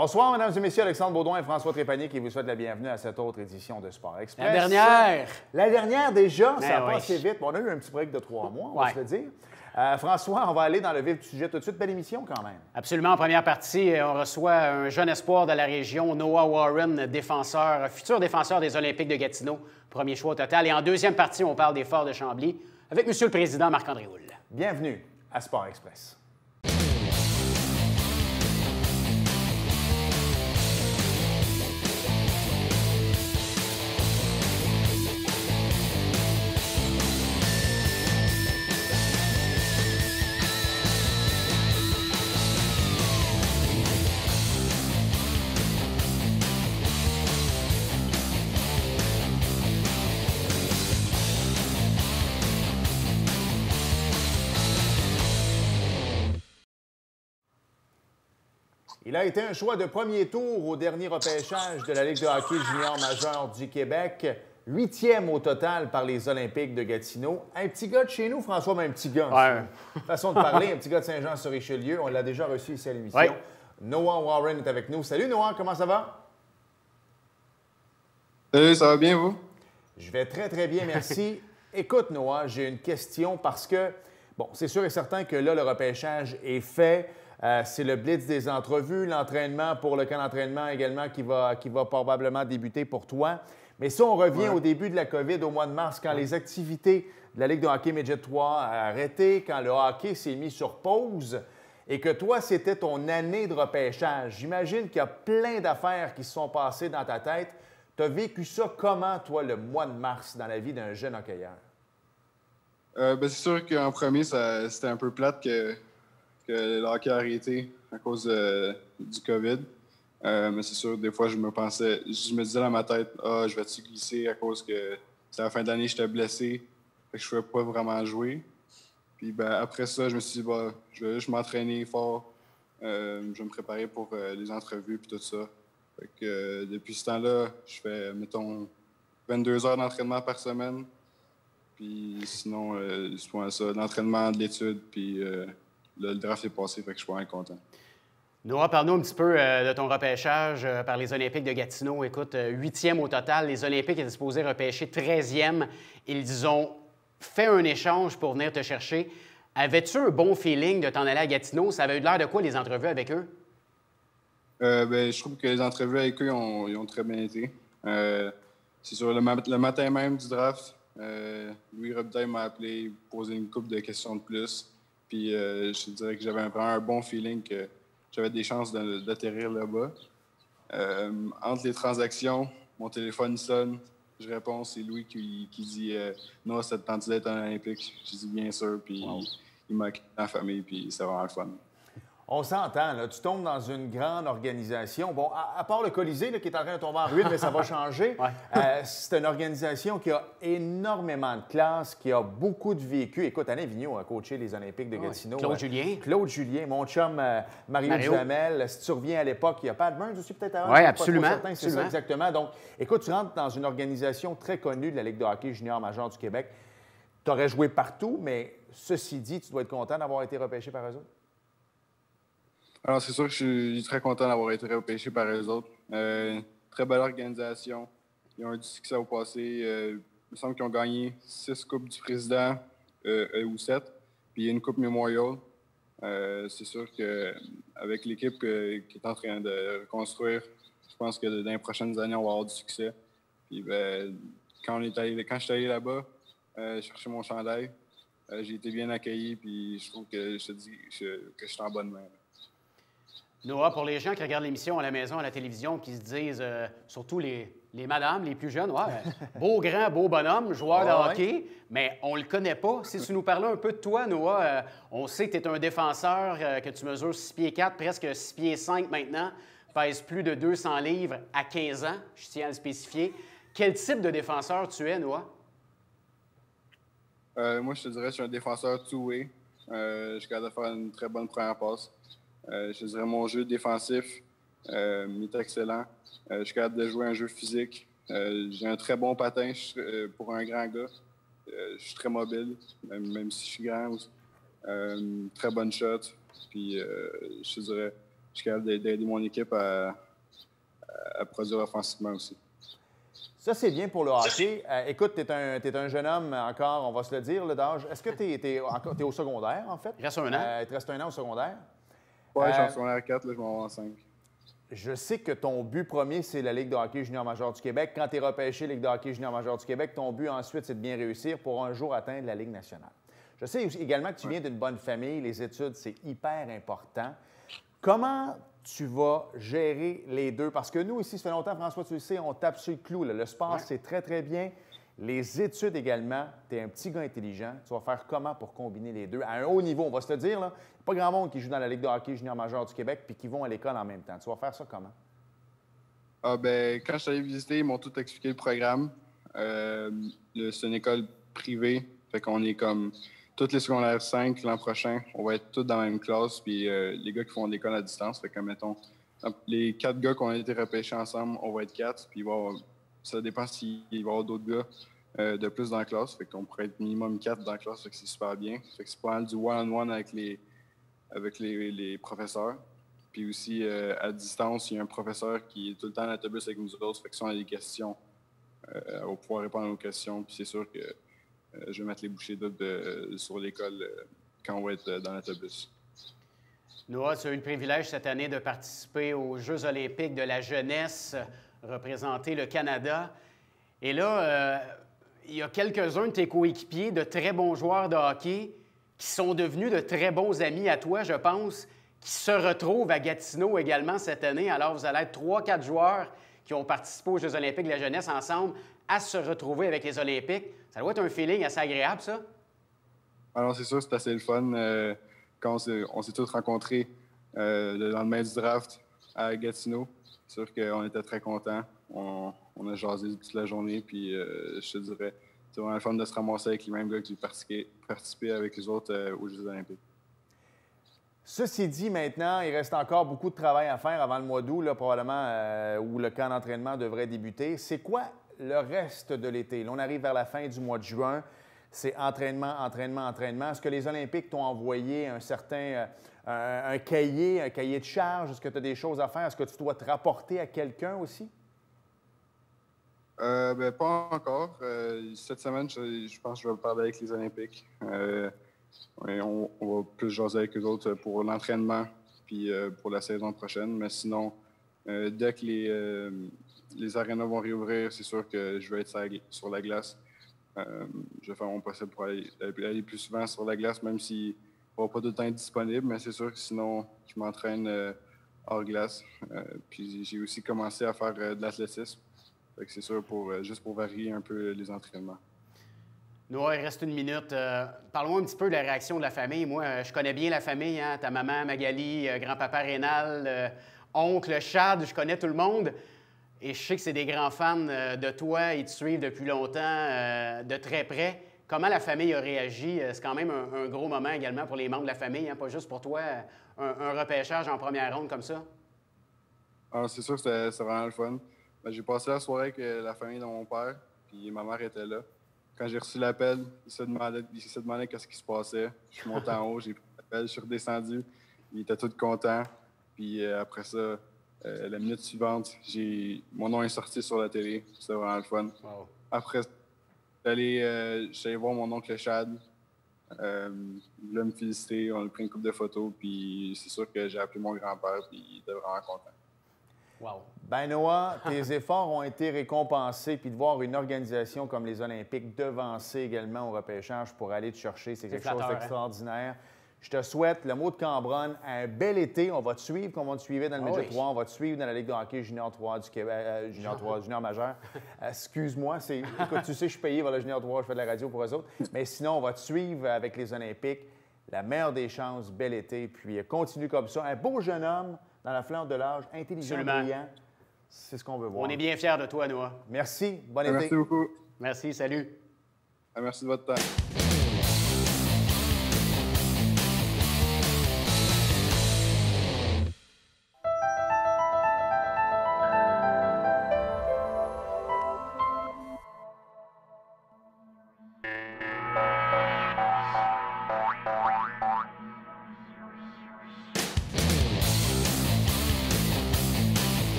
Bonsoir, mesdames et messieurs. Alexandre Baudouin et François Trépanier qui vous souhaitent la bienvenue à cette autre édition de Sport Express. La dernière! La dernière déjà, Ben ça a oui. passé vite. Bon, on a eu un petit break de 3 mois, on Ouais. va se le dire. François, on va aller dans le vif du sujet tout de suite. Belle émission quand même. Absolument. En première partie, on reçoit un jeune espoir de la région, Noah Warren, futur défenseur des Olympiques de Gatineau, premier choix au total. Et en deuxième partie, on parle des Forts de Chambly avec M. le Président Marc-André Houle. Bienvenue à Sport Express. Il a été un choix de premier tour au dernier repêchage de la Ligue de hockey junior majeur du Québec. 8e au total par les Olympiques de Gatineau. Un petit gars de chez nous, François, mais un petit gars. Ouais. Façon de parler, un petit gars de Saint-Jean-sur-Richelieu. On l'a déjà reçu ici à l'émission. Oui. Noah Warren est avec nous. Salut Noah, comment ça va? Salut, ça va bien, vous? Je vais très, très bien, merci. Écoute, Noah, j'ai une question parce que, bon, c'est sûr et certain que là, le repêchage est fait. C'est le blitz des entrevues, l'entraînement pour le camp d'entraînement également qui va probablement débuter pour toi. Mais si on revient au début de la COVID, au mois de mars, quand les activités de la Ligue de hockey Midget 3 ont arrêté, quand le hockey s'est mis sur pause et que toi, c'était ton année de repêchage, j'imagine qu'il y a plein d'affaires qui se sont passées dans ta tête. Tu as vécu ça comment, toi, le mois de mars dans la vie d'un jeune hockeyeur? C'est sûr qu'en premier, c'était un peu plate que le hockey a arrêté à cause du COVID. Mais c'est sûr, des fois, je me disais dans ma tête, je vais-tu glisser à cause que c'est la fin de l'année, j'étais blessé, fait que je ne pouvais pas vraiment jouer. Puis après ça, je me suis dit, je vais juste m'entraîner fort, je vais me préparer pour les entrevues et tout ça. Fait que depuis ce temps-là, je fais, mettons, 22 heures d'entraînement par semaine. Puis sinon, c'est pas ça, l'entraînement, de l'étude, puis le draft est passé, fait que je suis vraiment content. Noah, parle-nous un petit peu de ton repêchage par les Olympiques de Gatineau. Écoute, 8e au total. Les Olympiques étaient supposés repêcher 13e. Ils ont fait un échange pour venir te chercher. Avais-tu un bon feeling de t'en aller à Gatineau? Ça avait eu l'air de quoi, les entrevues avec eux? Je trouve que les entrevues avec eux ils ont très bien été. C'est sûr, le matin même du draft, Louis Robitaille m'a appelé, posé une couple de questions de plus. Puis je te dirais que j'avais vraiment un bon feeling que j'avais des chances d'atterrir là-bas. Entre les transactions, mon téléphone sonne, je réponds, c'est Louis qui dit non, ça te tente d'être en Olympique. Je dis bien sûr, puis il m'a accueilli dans la famille, puis c'est vraiment le fun. On s'entend, là. Tu tombes dans une grande organisation. Bon, à part le Colisée, là, qui est en train de tomber en ruine, mais ça va changer. C'est une organisation qui a énormément de classe, qui a beaucoup de vécu. Écoute, Alain Vigneault a coaché les Olympiques de Gatineau. Claude Julien. Claude Julien, mon chum Mario Duhamel. Si tu reviens à l'époque, il y a Pat Burns aussi peut-être avant. Oui, absolument. C'est ça, exactement. Donc, écoute, tu rentres dans une organisation très connue de la Ligue de hockey junior majeur du Québec. Tu aurais joué partout, mais ceci dit, tu dois être content d'avoir été repêché par eux autres. Alors, c'est sûr que je suis très content d'avoir été repêché par eux autres. Très belle organisation. Ils ont eu du succès au passé. Il me semble qu'ils ont gagné 6 Coupes du Président, ou 7. Puis il y a une Coupe Memorial. C'est sûr qu'avec l'équipe qui est en train de reconstruire, je pense que dans les prochaines années, on va avoir du succès. Puis quand je suis allé là-bas, chercher mon chandail, j'ai été bien accueilli. Puis je trouve que je te dis que je suis en bonne main. Noah, pour les gens qui regardent l'émission à la maison, à la télévision, qui se disent, surtout les madames, les plus jeunes, beau grand, beau bonhomme, joueur de hockey, mais on le connaît pas. Si tu nous parlais un peu de toi, Noah, on sait que tu es un défenseur, que tu mesures 6 pieds 4, presque 6 pieds 5 maintenant, pèse plus de 200 livres à 15 ans, je tiens à le spécifier. Quel type de défenseur tu es, Noah? Moi, je te dirais que je suis un défenseur two-way. Je suis capable de faire une très bonne première passe. Je te dirais mon jeu défensif est excellent. Je suis capable de jouer un jeu physique. J'ai un très bon patin pour un grand gars. Je suis très mobile, même si je suis grand. Très bonne shot. Puis je te dirais, suis capable d'aider mon équipe à produire offensivement aussi. Ça, c'est bien pour le hockey. Écoute, tu es un jeune homme encore, on va se le dire, d'âge. Est-ce que tu es au secondaire, en fait? Il reste un an. Il te reste un an au secondaire? Oui, je suis en secondaire 4, là, je m'en vais en 5. Je sais que ton but premier, c'est la Ligue de hockey junior major du Québec. Quand tu es repêché Ligue de hockey junior major du Québec, ton but ensuite, c'est de bien réussir pour un jour atteindre la Ligue nationale. Je sais également que tu viens d'une bonne famille. Les études, c'est hyper important. Comment tu vas gérer les deux? Parce que nous, ici, ça fait longtemps, François, tu le sais, on tape sur le clou. Là. Le sport, c'est très, très bien. Les études également. Tu es un petit gars intelligent. Tu vas faire comment pour combiner les deux? À un haut niveau, on va se le dire, là. Il n'y a pas grand monde qui joue dans la Ligue de hockey junior major du Québec puis qui vont à l'école en même temps. Tu vas faire ça comment? Ah, ben, quand je suis allé visiter, ils m'ont tout expliqué le programme. C'est une école privée. Fait qu'on est comme toutes les secondaires 5 l'an prochain. On va être tous dans la même classe. Puis les gars qui font l'école à distance, fait que, mettons, les 4 gars qui ont été repêchés ensemble, on va être 4. Puis ça dépend s'il va y avoir d'autres gars de plus dans la classe. Fait qu'on pourrait être minimum 4 dans la classe. Fait que c'est super bien. Fait que c'est pas mal du one-on-one avec les professeurs. Puis aussi, à distance, il y a un professeur qui est tout le temps en autobus avec nous autres. Fait que si on a des questions, on va pouvoir répondre à nos questions. Puis c'est sûr que je vais mettre les bouchées doubles sur l'école quand on va être dans l'autobus. Noah, tu as eu le privilège cette année de participer aux Jeux olympiques de la jeunesse, représenter le Canada. Et là, il y a quelques-uns de tes coéquipiers, de très bons joueurs de hockey, qui sont devenus de très bons amis à toi, je pense, qui se retrouvent à Gatineau également cette année. Alors, vous allez être 3-4 joueurs qui ont participé aux Jeux olympiques de la jeunesse ensemble à se retrouver avec les Olympiques. Ça doit être un feeling assez agréable, ça? Alors, c'est sûr, c'est assez le fun. Quand on s'est tous rencontrés le lendemain du draft à Gatineau, c'est sûr qu'on était très contents. On a jasé toute la journée, puis je te dirais, c'est vraiment le fun de se ramasser avec les mêmes gars qui ont participé avec les autres aux Jeux olympiques. Ceci dit, maintenant, il reste encore beaucoup de travail à faire avant le mois d'août, là, probablement, où le camp d'entraînement devrait débuter. C'est quoi le reste de l'été? Là, on arrive vers la fin du mois de juin. C'est entraînement, entraînement, entraînement. Est-ce que les Olympiques t'ont envoyé un certain un cahier de charge? Est-ce que tu as des choses à faire? Est-ce que tu dois te rapporter à quelqu'un aussi? Ben, pas encore. Cette semaine, je pense que je vais parler avec les Olympiques. On va plus jaser avec eux autres pour l'entraînement puis pour la saison prochaine. Mais sinon, dès que les arénas vont réouvrir, c'est sûr que je vais être sur la glace. Je vais faire mon possible pour aller plus souvent sur la glace, même s'il ne va pas tout le temps être disponible. Mais c'est sûr que sinon, je m'entraîne hors glace. Puis j'ai aussi commencé à faire de l'athlétisme. C'est sûr, juste pour varier un peu les entraînements. Noah, il reste une minute. Parle-moi un petit peu de la réaction de la famille. Moi, je connais bien la famille, hein? Ta maman, Magali, grand-papa Rénal, oncle Chad, je connais tout le monde. Et je sais que c'est des grands fans de toi. Ils te suivent depuis longtemps, de très près. Comment la famille a réagi? C'est quand même un gros moment également pour les membres de la famille, hein? Pas juste pour toi, un repêchage en première ronde comme ça. Ah, c'est sûr que c'est vraiment le fun. Ben, j'ai passé la soirée avec la famille de mon père, puis ma mère était là. Quand j'ai reçu l'appel, il se demandait qu'est-ce qui se passait. Je suis monté en haut, j'ai pris l'appel, je suis redescendu. Il était tout content. Puis après ça, la minute suivante, mon nom est sorti sur la télé. C'était vraiment le fun. Wow. Après, je suis allé voir mon oncle Chad. Il voulait me féliciter. On a pris une couple de photos. Puis c'est sûr que j'ai appelé mon grand-père. Puis il était vraiment content. Wow. Ben Noah, tes efforts ont été récompensés, puis de voir une organisation comme les Olympiques devancer également au repêchage pour aller te chercher, c'est quelque chose d'extraordinaire. Hein? Je te souhaite, le mot de Cambronne, un bel été. On va te suivre comme on te suivait dans le Midget 3. On va te suivre dans la Ligue de hockey junior 3 du Québec, junior majeur. Excuse-moi, écoute, tu sais, je suis payé vers le junior 3, je fais de la radio pour eux autres. Mais sinon, on va te suivre avec les Olympiques. La meilleure des chances, bel été. Puis continue comme ça. Un beau jeune homme dans la fleur de l'âge, intelligent, brillant. C'est ce qu'on veut voir. On est bien fiers de toi, Noah. Merci. Bon été. Merci beaucoup. Merci, salut. Merci de votre temps.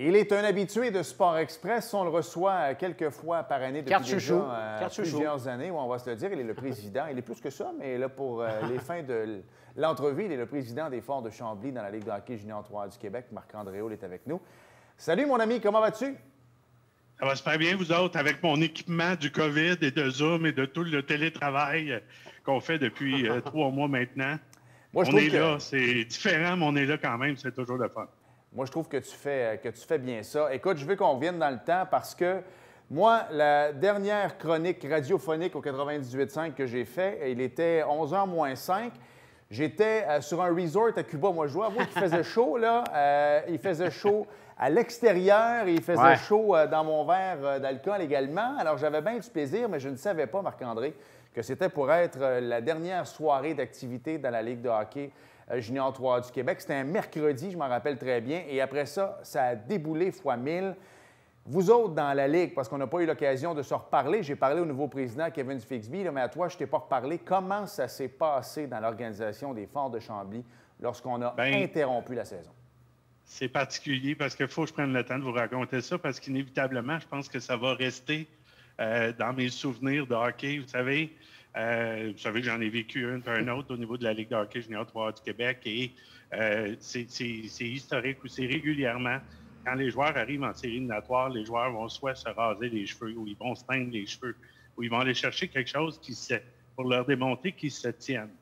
Il est un habitué de Sport Express. On le reçoit quelques fois par année depuis déjà plusieurs années, où on va se le dire. Il est le président. Il est plus que ça, mais là, pour les fins de l'entrevue, il est le président des Forts de Chambly dans la Ligue de hockey junior 3 du Québec. Marc-André Houle est avec nous. Salut, mon ami. Comment vas-tu? Ça va super bien, vous autres, avec mon équipement du COVID et de Zoom et de tout le télétravail qu'on fait depuis 3 mois maintenant. Moi, on est là, c'est différent, mais on est là quand même, c'est toujours le fun. Moi, je trouve que tu fais bien ça. Écoute, je veux qu'on revienne dans le temps parce que moi, la dernière chronique radiophonique au 98.5 que j'ai fait, il était 11h moins 5. J'étais sur un resort à Cuba. Moi, je dois avouer qu'il faisait chaud, là. Il faisait chaud à l'extérieur et il faisait chaud dans mon verre d'alcool également. Alors, j'avais bien du plaisir, mais je ne savais pas, Marc-André, que c'était pour être la dernière soirée d'activité dans la Ligue de hockey junior 3 du Québec. C'était un mercredi, je m'en rappelle très bien. Et après ça, ça a déboulé fois 1000. Vous autres, dans la Ligue, parce qu'on n'a pas eu l'occasion de se reparler, j'ai parlé au nouveau président Kevin Fixby, mais à toi, je ne t'ai pas reparlé. Comment ça s'est passé dans l'organisation des Forts de Chambly lorsqu'on a interrompu la saison? C'est particulier parce qu'il faut que je prenne le temps de vous raconter ça parce qu'inévitablement, je pense que ça va rester dans mes souvenirs de hockey. Vous savez que j'en ai vécu un autre au niveau de la Ligue de hockey junior 3 du Québec et c'est historique où c'est régulièrement, quand les joueurs arrivent en série éliminatoire, les joueurs vont soit se raser les cheveux ou ils vont se teindre les cheveux ou ils vont aller chercher quelque chose pour leur démontrer qu'ils se tiennent.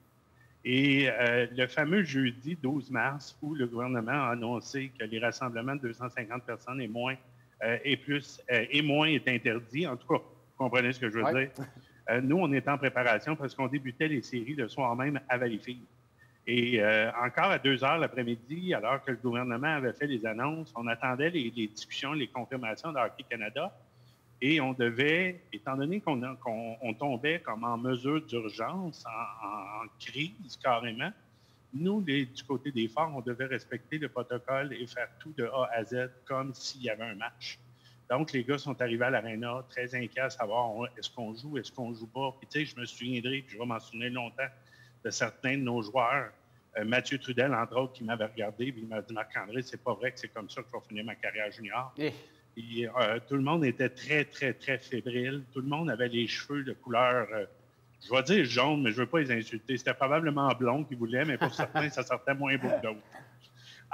Et le fameux jeudi 12 mars où le gouvernement a annoncé que les rassemblements de 250 personnes et moins est interdit, en tout cas, vous comprenez ce que je veux dire. Nous, on était en préparation parce qu'on débutait les séries le soir même à Valleyfield. Et encore à 2 heures l'après-midi, alors que le gouvernement avait fait les annonces, on attendait les discussions, les confirmations de Hockey Canada. Et on devait, étant donné qu'on tombait comme en mesure d'urgence, en crise carrément, nous, du côté des Forts, on devait respecter le protocole et faire tout de A à Z comme s'il y avait un match. Donc, les gars sont arrivés à l'aréna très inquiets à savoir est-ce qu'on joue pas. Puis, tu sais, je me souviendrai, puis je vais m'en souvenir longtemps, de certains de nos joueurs. Mathieu Trudel, entre autres, qui m'avait regardé, puis il m'a dit Marc-André, c'est pas vrai que c'est comme ça que je vais finir ma carrière junior. Et, tout le monde était très, très, très fébrile. Tout le monde avait les cheveux de couleur, je vais dire jaune, mais je ne veux pas les insulter. C'était probablement blond qu'ils voulaient, mais pour certains, ça sortait moins beau que d'autres.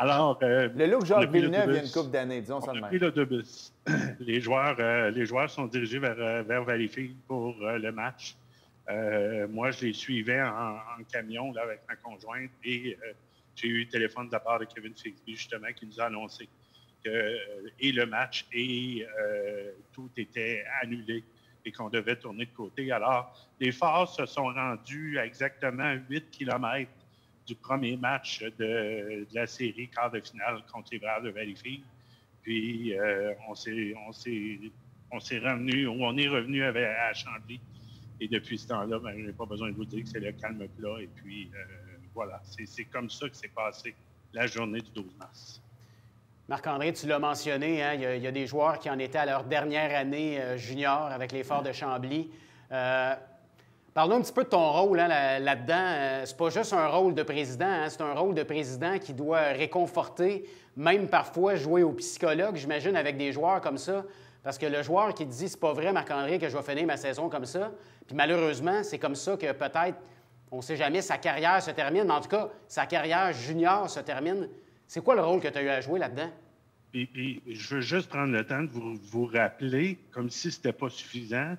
Alors, le look Jacques Villeneuve, il y a une couple d'années, disons ça de même. On a pris l'autobus. Les joueurs sont dirigés vers Valleyfield pour le match. Moi, je les suivais en camion là, avec ma conjointe et j'ai eu le téléphone de la part de Kevin Fixby, justement, qui nous a annoncé et le match et tout était annulé et qu'on devait tourner de côté. Alors, les Forts se sont rendus à exactement 8 km du premier match de la série quart de finale contre les Braves de Valleyfield. Puis, on est revenu à Chambly. Et depuis ce temps-là, je n'ai pas besoin de vous dire que c'est le calme plat. Et puis, voilà, c'est comme ça que s'est passé la journée du 12 mars. Marc-André, tu l'as mentionné, hein, il y a des joueurs qui en étaient à leur dernière année junior avec les Forts de Chambly. Parle-nous un petit peu de ton rôle hein, là-dedans. C'est pas juste un rôle de président, hein, c'est un rôle de président qui doit réconforter, même parfois jouer au psychologue, j'imagine, avec des joueurs comme ça. Parce que le joueur qui dit « c'est pas vrai, Marc-André, que je vais finir ma saison comme ça », puis malheureusement, c'est comme ça que peut-être, on ne sait jamais, sa carrière se termine, mais en tout cas, sa carrière junior se termine. C'est quoi le rôle que tu as eu à jouer là-dedans? Puis, je veux juste prendre le temps de vous rappeler, comme si ce n'était pas suffisant,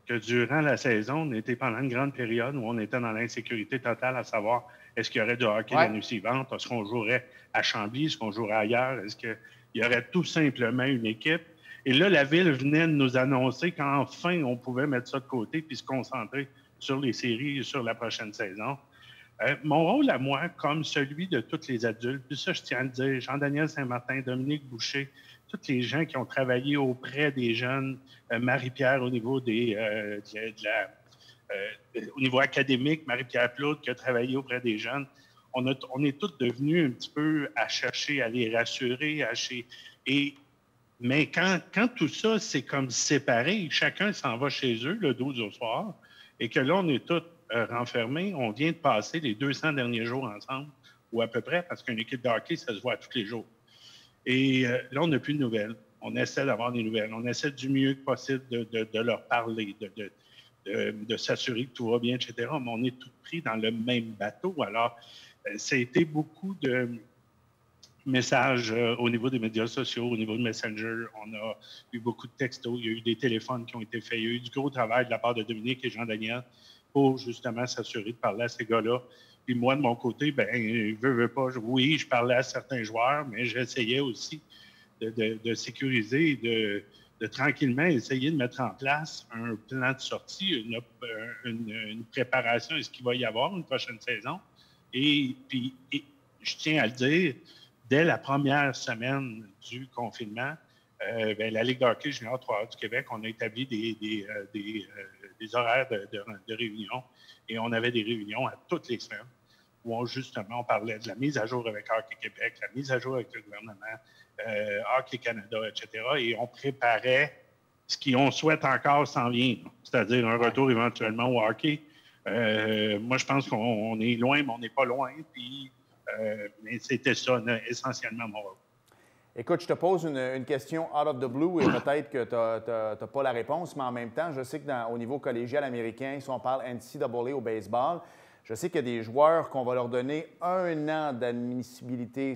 que durant la saison, on était pendant une grande période où on était dans l'insécurité totale à savoir est-ce qu'il y aurait du hockey l'année suivante, est-ce qu'on jouerait à Chambly, est-ce qu'on jouerait ailleurs, est-ce qu'il y aurait tout simplement une équipe. Et là, la Ville venait de nous annoncer qu'enfin, on pouvait mettre ça de côté puis se concentrer sur les séries et sur la prochaine saison. Mon rôle à moi, comme celui de tous les adultes, puis ça, je tiens à le dire, Jean-Daniel Saint-Martin, Dominique Boucher, tous les gens qui ont travaillé auprès des jeunes, Marie-Pierre au niveau au niveau académique, Marie-Pierre Plourde qui a travaillé auprès des jeunes, on est tous devenus un petit peu à chercher, à les rassurer, mais quand tout ça, c'est comme séparé, chacun s'en va chez eux le 12 au soir, et que là, on est tous renfermés, on vient de passer les 200 derniers jours ensemble, ou à peu près, parce qu'une équipe de hockey, ça se voit tous les jours. Et là, on n'a plus de nouvelles. On essaie d'avoir des nouvelles. On essaie du mieux possible de leur parler, de s'assurer que tout va bien, etc. Mais on est tous pris dans le même bateau. Alors, ça a été beaucoup de messages au niveau des médias sociaux, au niveau de Messenger. On a eu beaucoup de textos. Il y a eu des téléphones qui ont été faits. Il y a eu du gros travail de la part de Dominique et Jean-Daniel pour justement s'assurer de parler à ces gars-là. Puis moi, de mon côté, veux pas. Oui, je parlais à certains joueurs, mais j'essayais aussi de sécuriser, de tranquillement essayer de mettre en place un plan de sortie, une préparation à ce qu'il va y avoir une prochaine saison. Et puis, je tiens à le dire, dès la première semaine du confinement, la Ligue de hockey junior 3A du Québec, on a établi des horaires de réunion et on avait des réunions à toutes les semaines où justement on parlait de la mise à jour avec Hockey Québec, la mise à jour avec le gouvernement, Hockey Canada, etc. Et on préparait ce qu'on souhaite encore s'en vient, c'est-à-dire un retour éventuellement au hockey. Moi, je pense qu'on est loin, mais on n'est pas loin. Puis, mais c'était ça, essentiellement, mon rôle. Écoute, je te pose une question out of the blue et peut-être que tu n'as pas la réponse, mais en même temps, je sais qu'au niveau collégial américain, si on parle NCAA au baseball, je sais qu'il y a des joueurs qu'on va leur donner 1 an d'admissibilité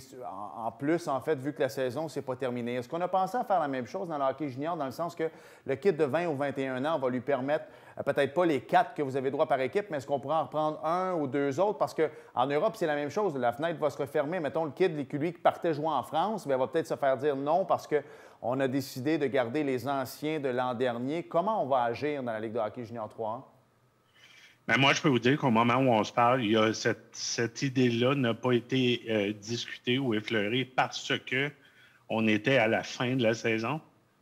en plus, en fait, vu que la saison ne s'est pas terminée. Est-ce qu'on a pensé à faire la même chose dans le hockey junior, dans le sens que le kid de 20 ou 21 ans va lui permettre, peut-être pas les 4 que vous avez droit par équipe, mais est-ce qu'on pourra en reprendre 1 ou 2 autres? Parce qu'en Europe, c'est la même chose. La fenêtre va se refermer. Mettons, le kid, lui qui partait jouer en France, bien, va peut-être se faire dire non parce qu'on a décidé de garder les anciens de l'an dernier. Comment on va agir dans la Ligue de hockey junior 3A? Ben moi, je peux vous dire qu'au moment où on se parle, il y a cette idée-là n'a pas été discutée ou effleurée parce qu'on était à la fin de la saison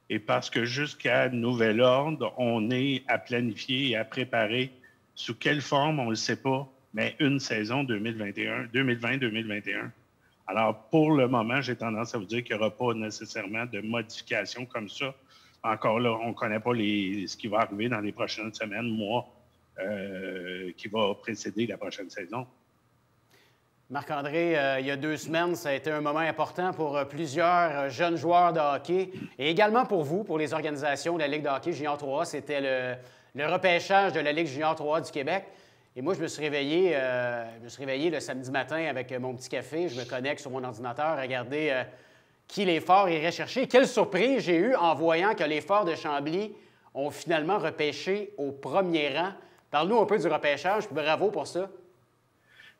et parce que jusqu'à nouvel ordre, on est à planifier et à préparer sous quelle forme, on ne le sait pas, mais une saison 2020-2021. Alors, pour le moment, j'ai tendance à vous dire qu'il n'y aura pas nécessairement de modifications comme ça. Encore là, on ne connaît pas ce qui va arriver dans les prochaines semaines, mois, qui va précéder la prochaine saison. Marc-André, il y a 2 semaines, ça a été un moment important pour plusieurs jeunes joueurs de hockey et également pour vous, pour les organisations de la Ligue de hockey junior 3A. C'était le repêchage de la Ligue junior 3A du Québec. Et moi, je me suis réveillé le samedi matin avec mon petit café. Je me connecte sur mon ordinateur, regarder qui les Forts iraient chercher. Quelle surprise j'ai eue en voyant que les Forts de Chambly ont finalement repêché au premier rang. Parle-nous un peu du repêchage, puis bravo pour ça.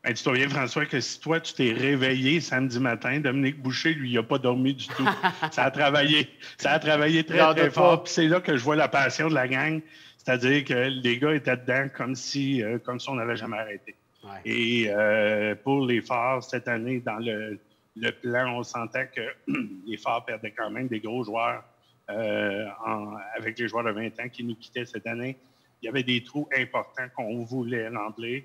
Bien, tu te souviens, François, que si toi, tu t'es réveillé samedi matin, Dominique Boucher, lui, il n'a pas dormi du tout. Ça a travaillé très, très fort. Puis c'est là que je vois la passion de la gang. C'est-à-dire que les gars étaient dedans comme si on n'avait jamais arrêté. Ouais. Et pour les Forts, cette année, dans le plan, on sentait que les Forts perdaient quand même des gros joueurs avec les joueurs de 20 ans qui nous quittaient cette année. Il y avait des trous importants qu'on voulait remplir.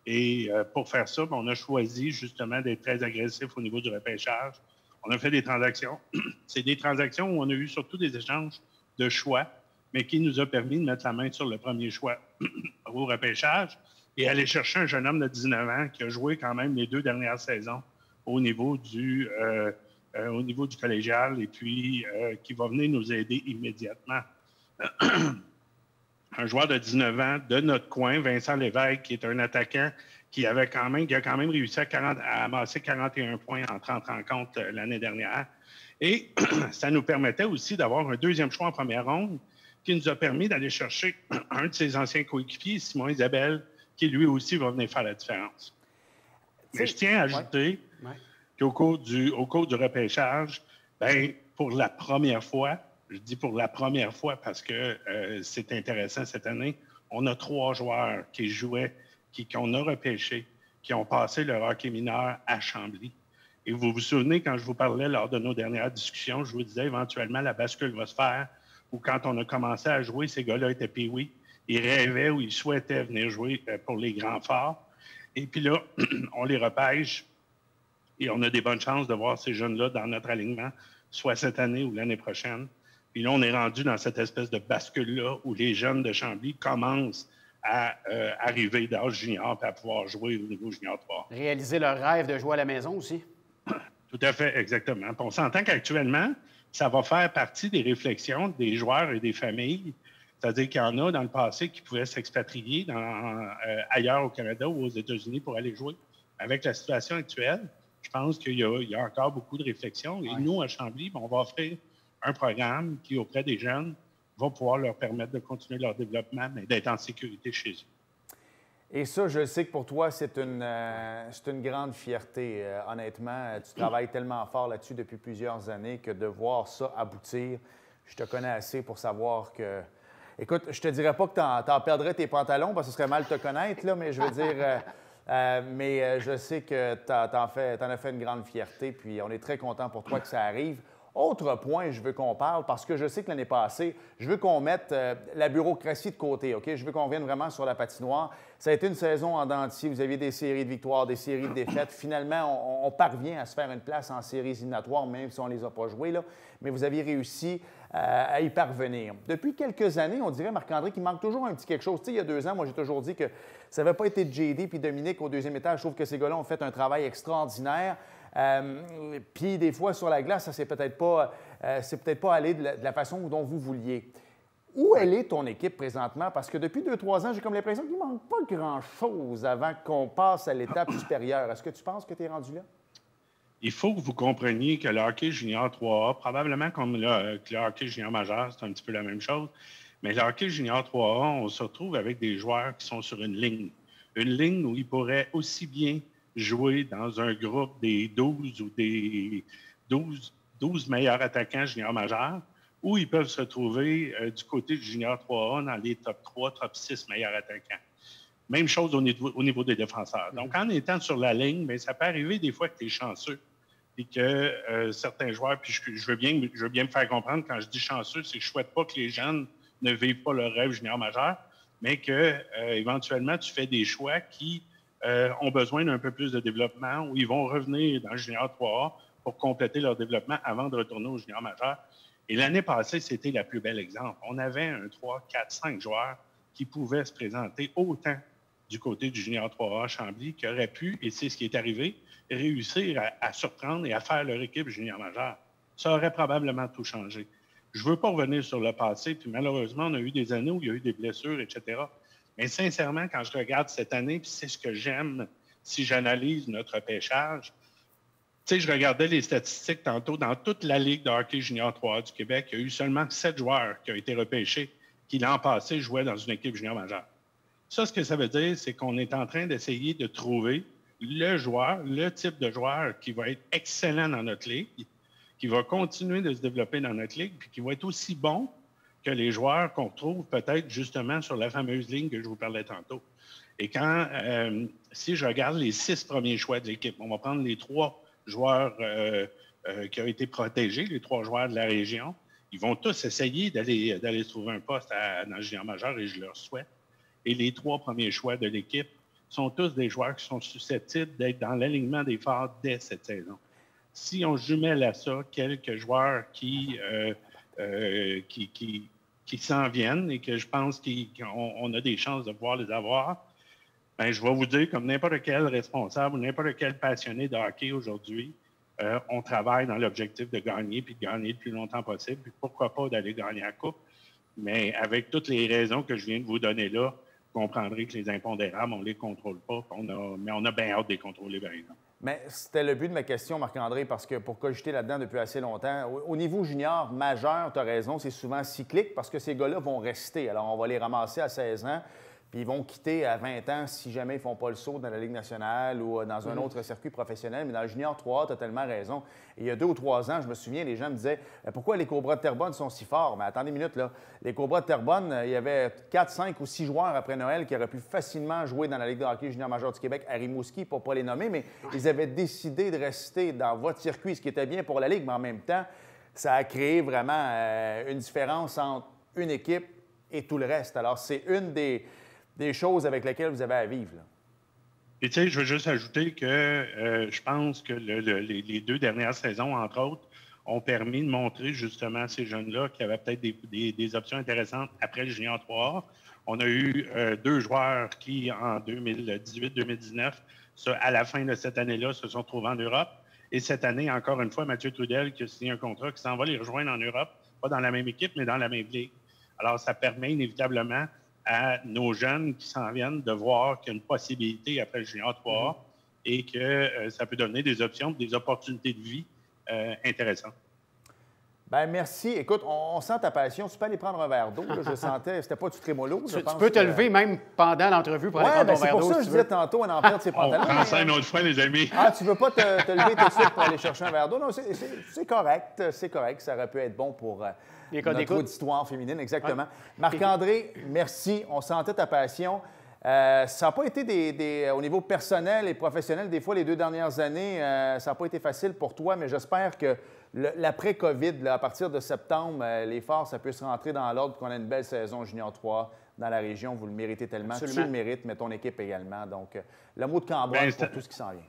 Et pour faire ça, on a choisi justement d'être très agressif au niveau du repêchage. On a fait des transactions. C'est des transactions où on a eu surtout des échanges de choix, mais qui nous a permis de mettre la main sur le premier choix au repêchage et aller chercher un jeune homme de 19 ans qui a joué quand même les 2 dernières saisons au niveau du collégial et puis qui va venir nous aider immédiatement. Un joueur de 19 ans de notre coin, Vincent Lévesque, qui est un attaquant qui a quand même réussi à amasser 41 points en 30 rencontres l'année dernière. Et ça nous permettait aussi d'avoir un 2e choix en première ronde qui nous a permis d'aller chercher un de ses anciens coéquipiers, Simon Isabelle, qui lui aussi va venir faire la différence. Mais je tiens à ajouter qu'au cours du repêchage, pour la première fois, je dis pour la première fois parce que c'est intéressant cette année, on a 3 joueurs qui jouaient, qu'on a repêchés, qui ont passé leur hockey mineur à Chambly. Et vous vous souvenez, quand je vous parlais lors de nos dernières discussions, je vous disais éventuellement la bascule va se faire, ou quand on a commencé à jouer, ces gars-là étaient pee-wee, ils rêvaient ou ils souhaitaient venir jouer pour les grands Forts. Et puis là, on les repêche et on a des bonnes chances de voir ces jeunes-là dans notre alignement, soit cette année ou l'année prochaine. Puis là, on est rendu dans cette espèce de bascule-là où les jeunes de Chambly commencent à arriver d'âge junior et à pouvoir jouer au niveau junior 3. Réaliser leur rêve de jouer à la maison aussi. Tout à fait, exactement. Puis on s'entend qu'actuellement, ça va faire partie des réflexions des joueurs et des familles. C'est-à-dire qu'il y en a dans le passé qui pouvaient s'expatrier ailleurs au Canada ou aux États-Unis pour aller jouer. Avec la situation actuelle, je pense qu'il y a encore beaucoup de réflexions. Et nous, à Chambly, on va offrir un programme qui, auprès des jeunes, va pouvoir leur permettre de continuer leur développement, mais d'être en sécurité chez eux. Et ça, je sais que pour toi, c'est une grande fierté. Honnêtement, tu travailles tellement fort là-dessus depuis plusieurs années que de voir ça aboutir, je te connais assez pour savoir que... Écoute, je te dirais pas que tu en perdrais tes pantalons parce que ce serait mal de te connaître, là, mais je veux dire... mais je sais que tu en as fait une grande fierté, puis on est très content pour toi que ça arrive. Autre point, je veux qu'on parle, parce que je sais que l'année passée, je veux qu'on mette la bureaucratie de côté, OK? Je veux qu'on revienne vraiment sur la patinoire. Ça a été une saison en dents de scie. Vous aviez des séries de victoires, des séries de défaites. Finalement, on parvient à se faire une place en séries éliminatoires, même si on ne les a pas jouées, là. Mais vous aviez réussi à y parvenir. Depuis quelques années, on dirait, Marc-André, qu'il manque toujours un petit quelque chose. Tu sais, il y a 2 ans, moi, j'ai toujours dit que ça n'avait pas été JD puis Dominique au deuxième étage. Je trouve que ces gars-là ont fait un travail extraordinaire. Puis des fois, sur la glace, ça c'est peut-être pas allé de la façon dont vous vouliez. Où elle est ton équipe présentement? Parce que depuis 2-3 ans, j'ai comme l'impression qu'il ne manque pas grand-chose avant qu'on passe à l'étape supérieure. Est-ce que tu penses que tu es rendu là? Il faut que vous compreniez que le hockey junior 3A, probablement comme le hockey junior majeur, c'est un petit peu la même chose, mais le hockey junior 3A, on se retrouve avec des joueurs qui sont sur une ligne. Une ligne où ils pourraient aussi bien jouer dans un groupe des 12 ou des 12 meilleurs attaquants junior majeurs, ou ils peuvent se retrouver du côté du junior 3A dans les top 3, top 6 meilleurs attaquants. Même chose au niveau des défenseurs. Donc, en étant sur la ligne, bien, ça peut arriver des fois que tu es chanceux et que certains joueurs, puis je veux bien me faire comprendre quand je dis chanceux, c'est que je ne souhaite pas que les jeunes ne vivent pas leur rêve junior majeur, mais que éventuellement tu fais des choix qui ont besoin d'un peu plus de développement ou ils vont revenir dans le junior 3A pour compléter leur développement avant de retourner au junior majeur. Et l'année passée, c'était le plus bel exemple. On avait un 3, 4, 5 joueurs qui pouvaient se présenter autant du côté du junior 3A Chambly qui auraient pu, et c'est ce qui est arrivé, réussir à surprendre et à faire leur équipe junior majeur. Ça aurait probablement tout changé. Je ne veux pas revenir sur le passé, puis malheureusement, on a eu des années où il y a eu des blessures, etc. Mais sincèrement, quand je regarde cette année, puis c'est ce que j'aime si j'analyse notre repêchage, tu sais, je regardais les statistiques tantôt. Dans toute la Ligue de hockey junior 3A du Québec, il y a eu seulement 7 joueurs qui ont été repêchés qui, l'an passé, jouaient dans une équipe junior majeure. Ça, ce que ça veut dire, c'est qu'on est en train d'essayer de trouver le joueur, le type de joueur qui va être excellent dans notre ligue, qui va continuer de se développer dans notre ligue, puis qui va être aussi bon que les joueurs qu'on retrouve peut-être justement sur la fameuse ligne que je vous parlais tantôt. Et si je regarde les 6 premiers choix de l'équipe, on va prendre les 3 joueurs qui ont été protégés, les 3 joueurs de la région, ils vont tous essayer d'aller trouver un poste dans le junior majeur et je leur souhaite. Et les 3 premiers choix de l'équipe sont tous des joueurs qui sont susceptibles d'être dans l'alignement des phares dès cette saison. Si on jumelle à ça quelques joueurs qui s'en viennent et que je pense qu'on a des chances de pouvoir les avoir, bien, je vais vous dire, comme n'importe quel responsable ou n'importe quel passionné de hockey aujourd'hui, on travaille dans l'objectif de gagner, puis de gagner le plus longtemps possible, puis pourquoi pas d'aller gagner la Coupe. Mais avec toutes les raisons que je viens de vous donner là, vous comprendrez que les impondérables, on ne les contrôle pas, mais on a bien hâte de les contrôler, par exemple. Mais c'était le but de ma question, Marc-André, parce que pour cogiter là-dedans depuis assez longtemps, au niveau junior majeur, tu as raison, c'est souvent cyclique parce que ces gars-là vont rester. Alors, on va les ramasser à 16 ans, puis ils vont quitter à 20 ans si jamais ils ne font pas le saut dans la Ligue nationale ou dans un autre circuit professionnel. Mais dans le junior 3A, tu as tellement raison. Et il y a 2 ou 3 ans, je me souviens, les gens me disaient « Pourquoi les Cobras de Terrebonne sont si forts? » Mais attendez une minute, là. Les Cobras de Terrebonne, il y avait 4, 5 ou 6 joueurs après Noël qui auraient pu facilement jouer dans la Ligue de hockey junior majeur du Québec à Rimouski, pour ne pas les nommer, mais ils avaient décidé de rester dans votre circuit, ce qui était bien pour la Ligue, mais en même temps, ça a créé vraiment une différence entre une équipe et tout le reste. Alors, c'est une des choses avec lesquelles vous avez à vivre, là. Et tu sais, je veux juste ajouter que je pense que les 2 dernières saisons, entre autres, ont permis de montrer justement à ces jeunes-là qu'il y avait peut-être des options intéressantes après le junior 3A. On a eu 2 joueurs qui, en 2018-2019, à la fin de cette année-là, se sont trouvés en Europe. Et cette année, encore une fois, Mathieu Trudel qui a signé un contrat qui s'en va les rejoindre en Europe, pas dans la même équipe, mais dans la même ligue. Alors, ça permet inévitablement à nos jeunes qui s'en viennent de voir qu'il y a une possibilité après le Junior 3A et que ça peut donner des options, des opportunités de vie intéressantes. Bien, merci. Écoute, on sent ta passion. Tu peux aller prendre un verre d'eau. Je sentais, c'était pas du trémolo. Tu peux te lever même pendant l'entrevue pour aller prendre ton verre d'eau. C'est pour ça que je disais tantôt, on en perd ses pantalons. On prend ça une autre fois, les amis. Ah, tu veux pas te lever tout de suite pour aller chercher un verre d'eau? Non, c'est correct. C'est correct. Ça aurait pu être bon pour notre auditoire féminine, exactement. Ouais. Marc-André, merci. On sentait ta passion. Ça n'a pas été au niveau personnel et professionnel, des fois, les 2 dernières années, ça n'a pas été facile pour toi, mais j'espère que l'après-COVID, à partir de septembre, les forces, ça peut se rentrer dans l'ordre, qu'on a une belle saison Junior 3 dans la région. Vous le méritez tellement. Absolument. Tu le mérites, mais ton équipe également. Donc, le mot de Cambronne pour tout ce qui s'en vient.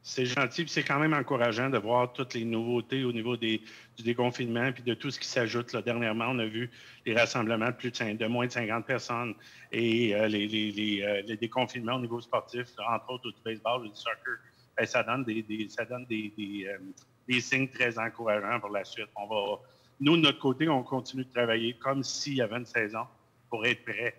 C'est gentil, puis c'est quand même encourageant de voir toutes les nouveautés au niveau du déconfinement, puis de tout ce qui s'ajoute. Là, dernièrement, on a vu les rassemblements de moins de 50 personnes et les déconfinements au niveau sportif, entre autres du baseball ou du soccer. Bien, ça donne des signes très encourageants pour la suite. Nous, de notre côté, on continue de travailler comme s'il y avait une saison pour être prêt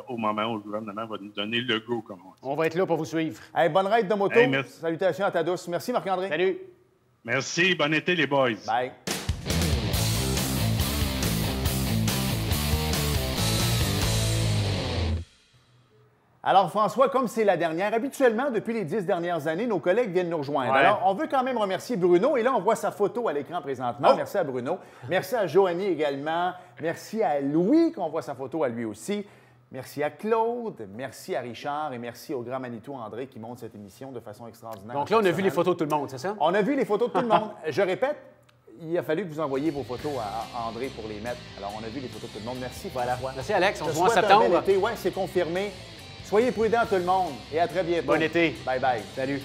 au moment où le gouvernement va nous donner le go, comme on dit. On va être là pour vous suivre. Hey, bonne ride de moto. Hey, salutations à ta douce. Merci, Marc-André. Salut. Merci. Bon été, les boys. Bye. Alors, François, comme c'est la dernière, habituellement, depuis les 10 dernières années, nos collègues viennent nous rejoindre. Ouais. Alors, on veut quand même remercier Bruno. Et là, on voit sa photo à l'écran présentement. Oh. Merci à Bruno. Merci à Joanie également. Merci à Louis, qu'on voit sa photo à lui aussi. Merci à Claude, merci à Richard et merci au grand Manitou André qui monte cette émission de façon extraordinaire. Donc là, on a vu les photos de tout le monde, c'est ça? On a vu les photos de tout le monde. Je répète, il a fallu que vous envoyiez vos photos à André pour les mettre. Alors, on a vu les photos de tout le monde. Merci. Voilà. Merci, Alex. On se voit en septembre. Oui, c'est confirmé. Soyez prudents, tout le monde, et à très bientôt. Bon été. Bye-bye. Salut.